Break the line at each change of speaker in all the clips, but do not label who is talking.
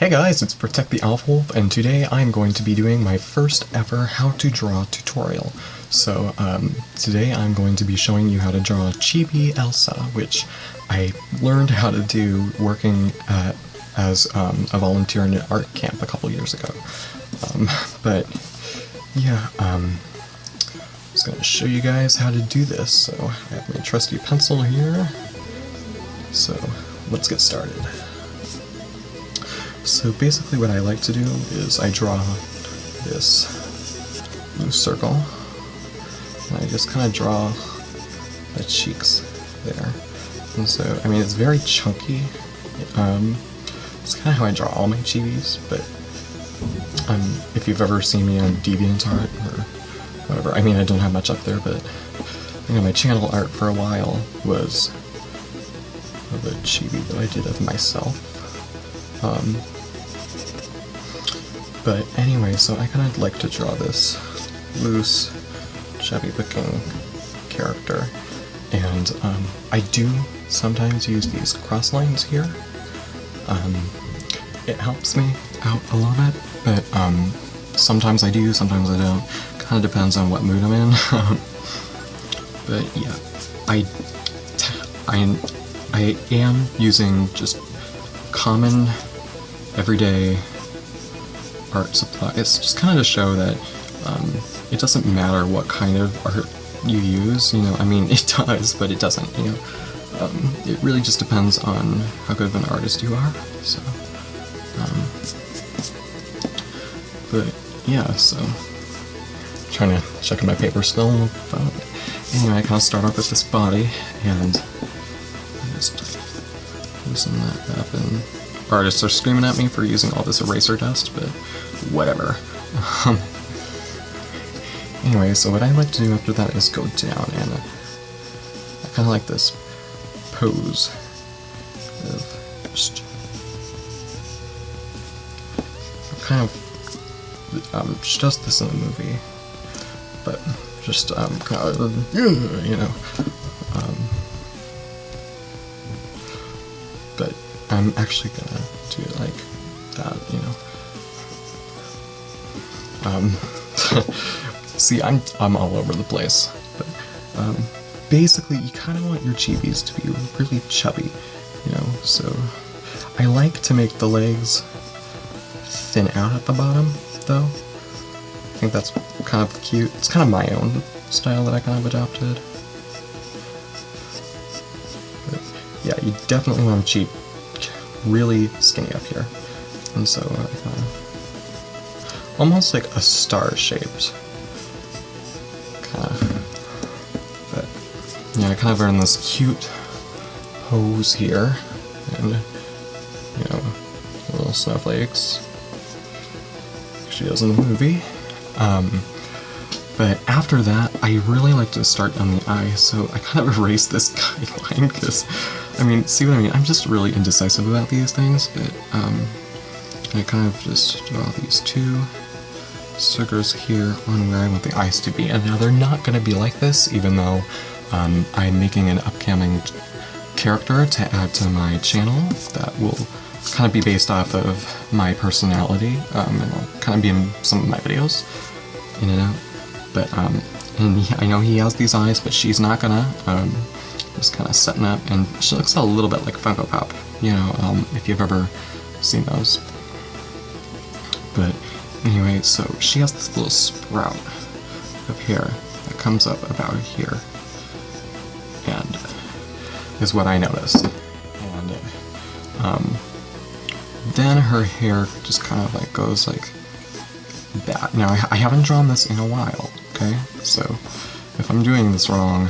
Hey guys, it's Protect the Alpha Wolf, and today I'm going to be doing my first ever how to draw tutorial. So today I'm going to be showing you how to draw Chibi Elsa, which I learned how to do working as a volunteer in an art camp a couple years ago. But yeah, I'm just going to show you guys how to do this. So I have my trusty pencil here, so let's get started. So basically what I like to do is I draw this blue circle, and I just kind of draw the cheeks there. And so, I mean, it's very chunky. It's kind of how I draw all my chibis, but if you've ever seen me on DeviantArt or whatever, I mean, I don't have much up there, but you know, my channel art for a while was of a chibi that I did of myself. But anyway, so I kind of like to draw this loose, chubby-looking character, and I do sometimes use these cross lines here. It helps me out a little bit, but sometimes I do, sometimes I don't. Kind of depends on what mood I'm in. But yeah, I am using just common, everyday art supplies, just kind of to show that it doesn't matter what kind of art you use, you know, I mean, it does, but it doesn't, you know. It really just depends on how good of an artist you are, so, but yeah, so, trying to check my paper still, but anyway, I kind of start off with this body, and just loosen that up, and artists are screaming at me for using all this eraser dust, but whatever. Anyway, so what I like to do after that is go down, and I kind of like this pose of just kind of she does this in the movie, but just kind of, you know, but I'm actually gonna do it like that, you know. See, I'm all over the place, but basically you kind of want your chibis to be really chubby, you know, so I like to make the legs thin out at the bottom, though. I think that's kind of cute. It's kind of my own style that I kind of adopted. But yeah, you definitely want to keep really skinny up here, and so almost like a star-shaped kind of. But yeah, I kind of earn this cute pose here, and you know, little snowflakes she does in the movie. But after that, I really like to start on the eye, so I kind of erase this guideline because, I mean, see what I mean? I'm just really indecisive about these things, but I kind of just draw these two circles here on where I want the eyes to be. And now they're not going to be like this, even though I'm making an upcoming character to add to my channel that will kind of be based off of my personality, and will kind of be in some of my videos, in and out. But and I know he has these eyes, but she's not gonna. Just kind of setting up, and she looks a little bit like Funko Pop, you know, if you've ever seen those. But anyway, so she has this little sprout of hair that comes up about here, and is what I noticed. And then her hair just kind of like goes like that. Now I haven't drawn this in a while, okay? So if I'm doing this wrong,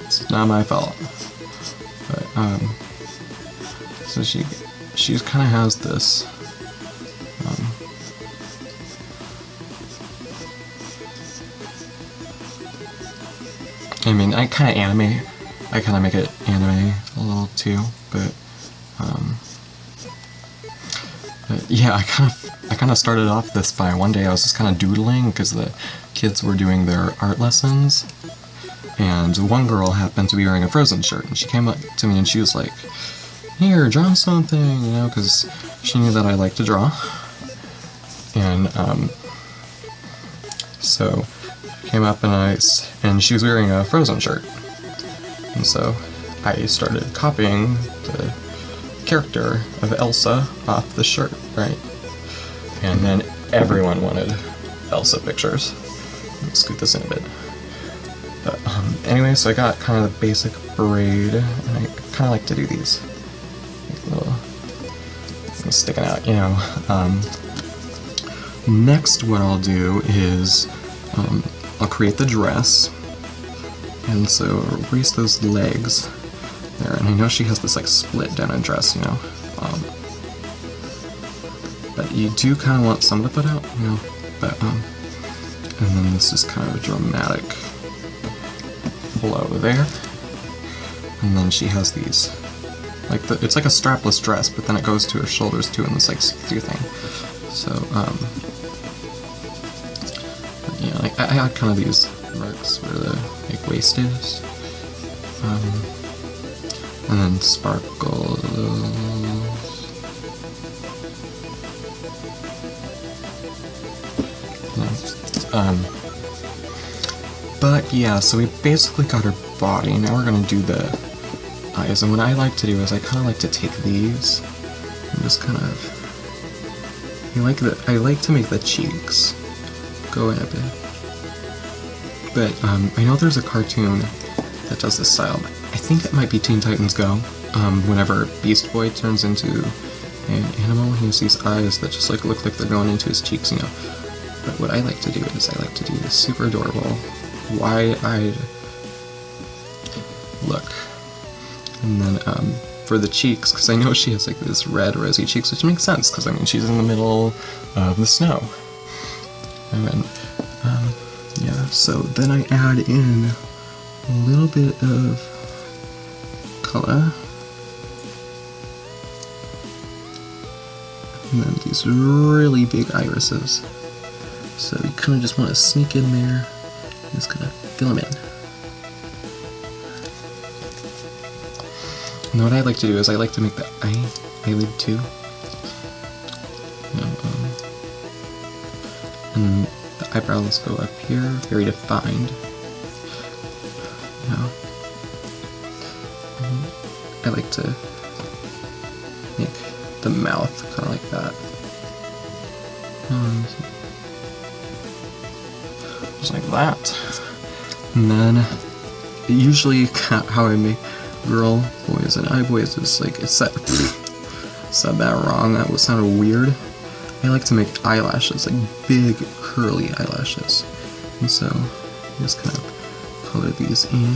it's not my fault. But so she kind of has this. I mean, I kind of make it anime a little too, but yeah, I kind of started off this by one day I was just kind of doodling because the kids were doing their art lessons, and one girl happened to be wearing a Frozen shirt, and she came up to me and she was like, here, draw something, you know, because she knew that I like to draw. And so came up and she was wearing a Frozen shirt. And so I started copying the character of Elsa off the shirt, right? And then everyone wanted Elsa pictures. Let me scoot this in a bit. But anyway, so I got kind of the basic braid, and I kind of like to do these little things sticking out, you know. Next, what I'll do is I'll create the dress, and so erase those legs there. And I know she has this like split denim dress, you know. But you do kind of want some to put out, you know. But and then this is kind of a dramatic blow there, and then she has these like it's like a strapless dress, but then it goes to her shoulders too in this like see-through thing. So you know, like I had kind of these marks where the like waist is, and then sparkles. But yeah, so we basically got her body. Now we're gonna do the eyes, and what I like to do is I kind of like to take these and just kind of I like to make the cheeks go in a bit. But I know there's a cartoon that does this style. I think it might be Teen Titans Go. Whenever Beast Boy turns into an animal, he has these eyes that just like look like they're going into his cheeks, you know. But what I like to do is I like to do this super adorable, wide-eyed look. And then for the cheeks, because I know she has like this red, rosy cheeks, which makes sense, because I mean she's in the middle of the snow. And then, yeah, so then I add in a little bit of color. And then these really big irises. So you kind of just want to sneak in there, and just kind of fill them in. And what I like to do is I like to make the eyelid too. You know, and the eyebrows go up here, very defined. You know, I like to make the mouth kind of like that. Just like that. And then usually how I make girl boys and eye boys is like said that wrong. That sounded weird. I like to make eyelashes, like big curly eyelashes, and so I just kind of color these in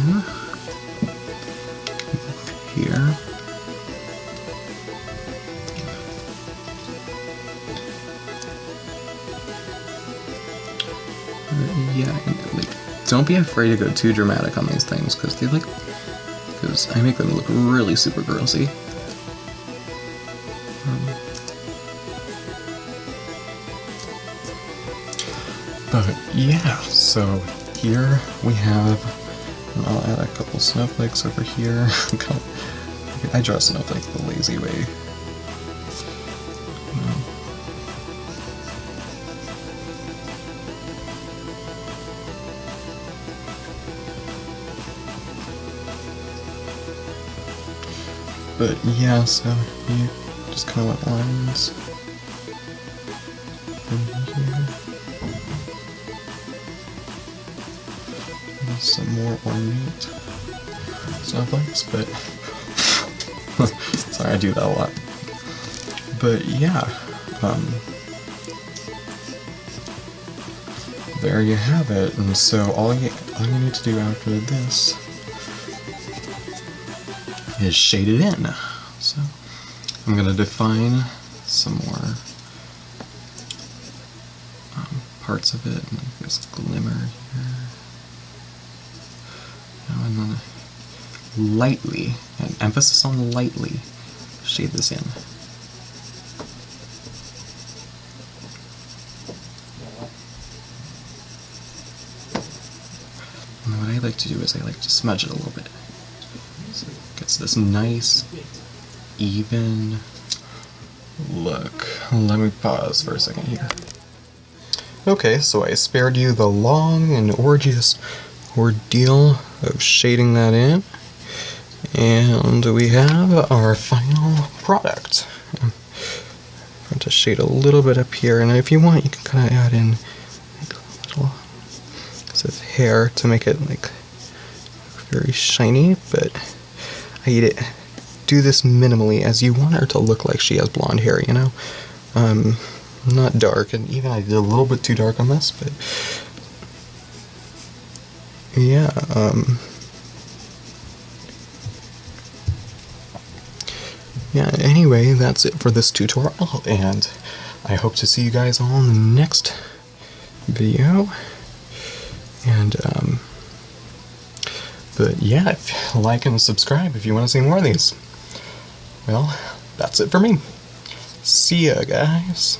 here. Yeah, and, like, don't be afraid to go too dramatic on these things, because I make them look really super girlsy. But yeah, so here we have, and I'll add a couple snowflakes over here. I draw snowflakes the lazy way. But yeah, so you just kind of want lines in here. And some more ornate snowflakes, but sorry, I do that a lot. But yeah, there you have it. And so all you need to do after this is shade it in. So I'm going to define some more parts of it, and this glimmer here. And then lightly, and emphasis on lightly, shade this in. And what I like to do is I like to smudge it a little bit. So it gets this nice even look. Let me pause for a second here. Okay, so I spared you the long and arduous ordeal of shading that in, and we have our final product. I'm going to shade a little bit up here, and if you want, you can kind of add in like a little sort of hair to make it like very shiny, but I do this minimally as you want her to look like she has blonde hair, you know? Not dark, and even I did a little bit too dark on this, but yeah, yeah, anyway, that's it for this tutorial, and I hope to see you guys all in the next video, and, but yeah, like and subscribe if you want to see more of these. Well, that's it for me. See ya, guys.